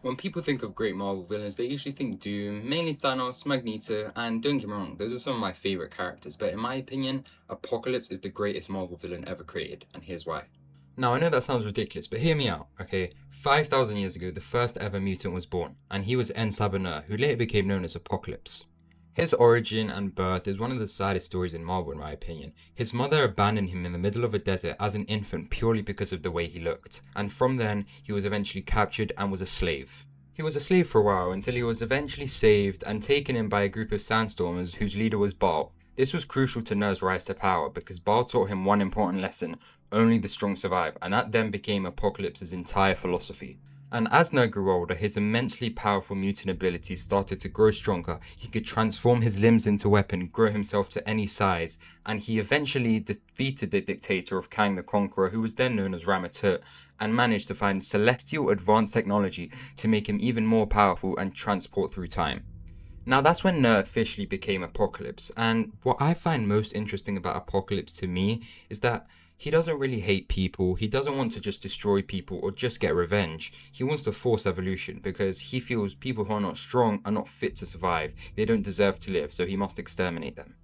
When people think of great Marvel villains, they usually think Doom, mainly Thanos, Magneto, and don't get me wrong, those are some of my favourite characters, but in my opinion, Apocalypse is the greatest Marvel villain ever created, and here's why. Now, I know that sounds ridiculous, but hear me out, okay? 5,000 years ago, the first ever mutant was born, and he was En Sabiner, who later became known as Apocalypse. His origin and birth is one of the saddest stories in Marvel, in my opinion. His mother abandoned him in the middle of a desert as an infant purely because of the way he looked, and from then, he was eventually captured and was a slave. He was a slave for a while until he was eventually saved and taken in by a group of sandstormers whose leader was Baal. This was crucial to Ner's rise to power because Baal taught him one important lesson: only the strong survive, and that then became Apocalypse's entire philosophy. And as Ner grew older, his immensely powerful mutant abilities started to grow stronger. He could transform his limbs into weapons, grow himself to any size, and he eventually defeated the dictator of Kang the Conqueror, who was then known as Ramatut, and managed to find celestial advanced technology to make him even more powerful and transport through time. Now that's when Ner officially became Apocalypse, and what I find most interesting about Apocalypse to me is that he doesn't really hate people, he doesn't want to just destroy people or just get revenge. He wants to force evolution because he feels people who are not strong are not fit to survive, they don't deserve to live, so he must exterminate them.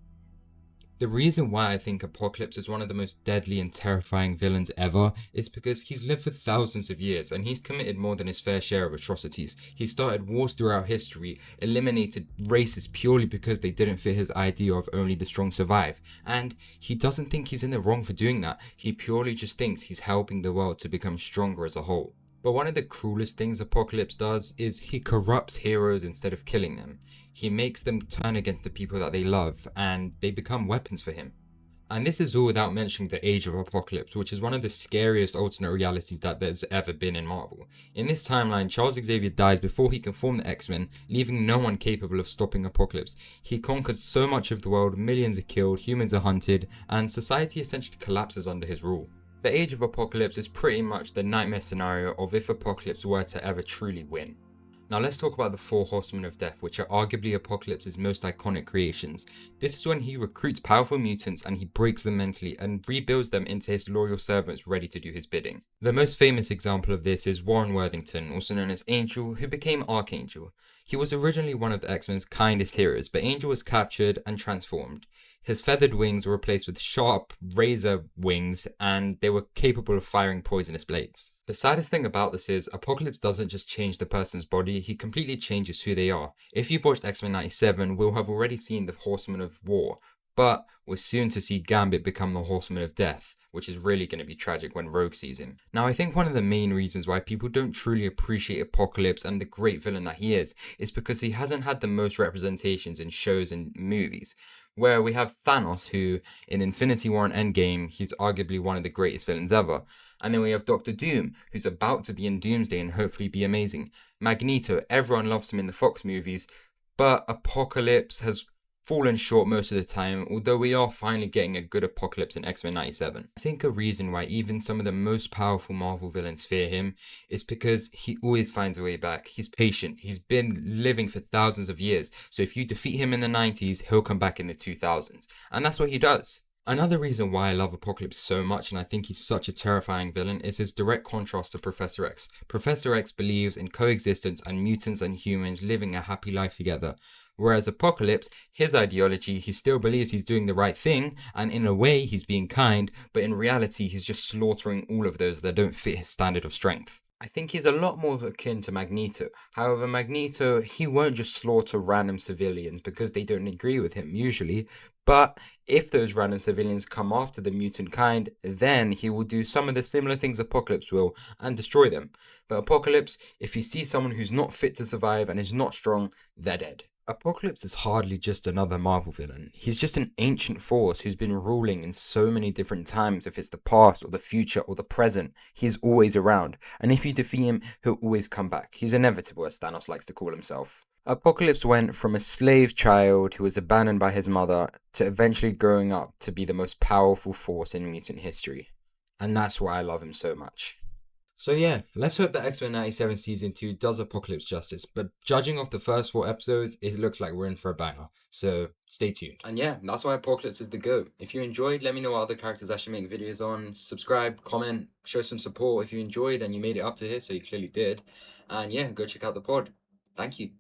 The reason why I think Apocalypse is one of the most deadly and terrifying villains ever is because he's lived for thousands of years and he's committed more than his fair share of atrocities. He started wars throughout history, eliminated races purely because they didn't fit his idea of only the strong survive. And he doesn't think he's in the wrong for doing that. He purely just thinks he's helping the world to become stronger as a whole. But one of the cruelest things Apocalypse does is he corrupts heroes instead of killing them. He makes them turn against the people that they love, and they become weapons for him. And this is all without mentioning the Age of Apocalypse, which is one of the scariest alternate realities that there's ever been in Marvel. In this timeline, Charles Xavier dies before he can form the X-Men, leaving no one capable of stopping Apocalypse. He conquers so much of the world, millions are killed, humans are hunted, and society essentially collapses under his rule. The Age of Apocalypse is pretty much the nightmare scenario of if Apocalypse were to ever truly win. Now let's talk about the Four Horsemen of Death, which are arguably Apocalypse's most iconic creations. This is when he recruits powerful mutants and he breaks them mentally and rebuilds them into his loyal servants ready to do his bidding. The most famous example of this is Warren Worthington, also known as Angel, who became Archangel. He was originally one of the X-Men's kindest heroes, but Angel was captured and transformed. His feathered wings were replaced with sharp razor wings, and they were capable of firing poisonous blades. The saddest thing about this is Apocalypse doesn't just change the person's body, he completely changes who they are. If you've watched X-Men 97, we'll have already seen the Horsemen of War, but we're soon to see Gambit become the Horseman of Death, which is really going to be tragic when Rogue sees him. Now, I think one of the main reasons why people don't truly appreciate Apocalypse and the great villain that he is because he hasn't had the most representations in shows and movies. Where we have Thanos, who in Infinity War and Endgame, he's arguably one of the greatest villains ever. And then we have Doctor Doom, who's about to be in Doomsday and hopefully be amazing. Magneto, everyone loves him in the Fox movies, but Apocalypse has fallen short most of the time, although we are finally getting a good Apocalypse in X-Men 97. I think a reason why even some of the most powerful Marvel villains fear him is because he always finds a way back. He's patient. He's been living for thousands of years. So if you defeat him in the 90s, he'll come back in the 2000s. And that's what he does. Another reason why I love Apocalypse so much and I think he's such a terrifying villain is his direct contrast to Professor X. Professor X believes in coexistence and mutants and humans living a happy life together. Whereas Apocalypse, his ideology, he still believes he's doing the right thing, and in a way he's being kind, but in reality he's just slaughtering all of those that don't fit his standard of strength. I think he's a lot more akin to Magneto. However, Magneto, he won't just slaughter random civilians because they don't agree with him, usually. But if those random civilians come after the mutant kind, then he will do some of the similar things Apocalypse will and destroy them. But Apocalypse, if he sees someone who's not fit to survive and is not strong, they're dead. Apocalypse is hardly just another Marvel villain. He's just an ancient force who's been ruling in so many different times. If it's the past or the future or the present, he's always around. And if you defeat him, he'll always come back. He's inevitable, as Thanos likes to call himself. Apocalypse went from a slave child who was abandoned by his mother to eventually growing up to be the most powerful force in mutant history. And that's why I love him so much. So yeah, let's hope that X-Men 97 Season 2 does Apocalypse justice, but judging off the first 4 episodes, it looks like we're in for a banger, so stay tuned. And yeah, that's why Apocalypse is the GOAT. If you enjoyed, let me know what other characters I should make videos on. Subscribe, comment, show some support if you enjoyed and you made it up to here, so you clearly did. And yeah, go check out the pod. Thank you.